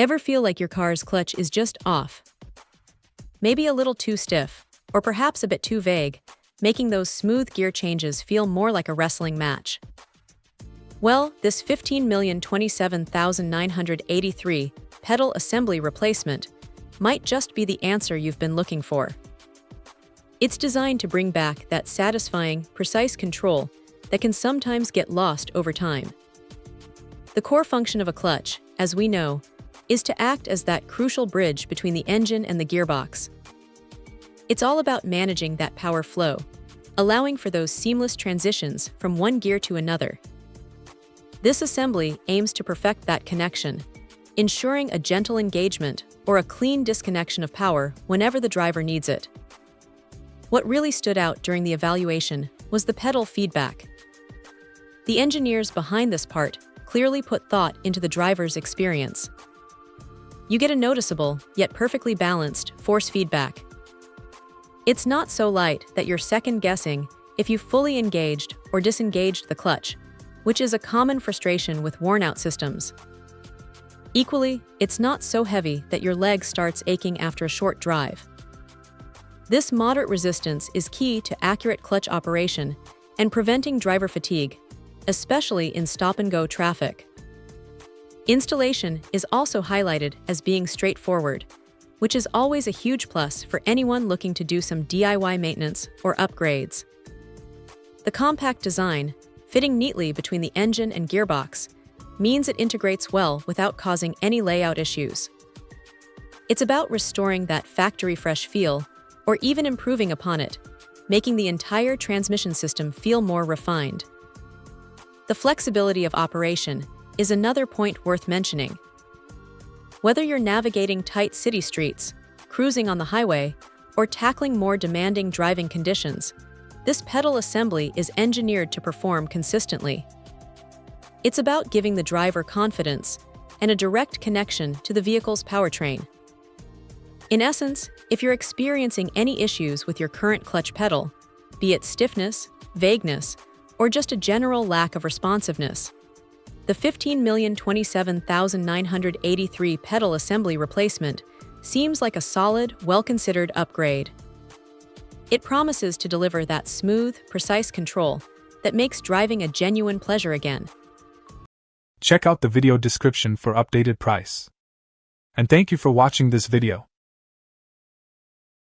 Ever feel like your car's clutch is just off? Maybe a little too stiff, or perhaps a bit too vague, making those smooth gear changes feel more like a wrestling match. Well, this 15,027,983 pedal assembly replacement might just be the answer you've been looking for. It's designed to bring back that satisfying, precise control that can sometimes get lost over time. The core function of a clutch, as we know, is to act as that crucial bridge between the engine and the gearbox. It's all about managing that power flow, allowing for those seamless transitions from one gear to another. This assembly aims to perfect that connection, ensuring a gentle engagement or a clean disconnection of power whenever the driver needs it. What really stood out during the evaluation was the pedal feedback. The engineers behind this part clearly put thought into the driver's experience. You get a noticeable, yet perfectly balanced, force feedback. It's not so light that you're second-guessing if you fully engaged or disengaged the clutch, which is a common frustration with worn-out systems. Equally, it's not so heavy that your leg starts aching after a short drive. This moderate resistance is key to accurate clutch operation and preventing driver fatigue, especially in stop-and-go traffic. Installation is also highlighted as being straightforward, which is always a huge plus for anyone looking to do some DIY maintenance or upgrades. The compact design, fitting neatly between the engine and gearbox, means it integrates well without causing any layout issues. It's about restoring that factory-fresh feel or even improving upon it, making the entire transmission system feel more refined. The flexibility of operation is another point worth mentioning. Whether you're navigating tight city streets, cruising on the highway, or tackling more demanding driving conditions, this pedal assembly is engineered to perform consistently. It's about giving the driver confidence and a direct connection to the vehicle's powertrain. In essence, if you're experiencing any issues with your current clutch pedal, be it stiffness, vagueness, or just a general lack of responsiveness, the 15,027,983 pedal assembly replacement seems like a solid, well-considered upgrade. It promises to deliver that smooth, precise control that makes driving a genuine pleasure again. Check out the video description for updated price. And thank you for watching this video.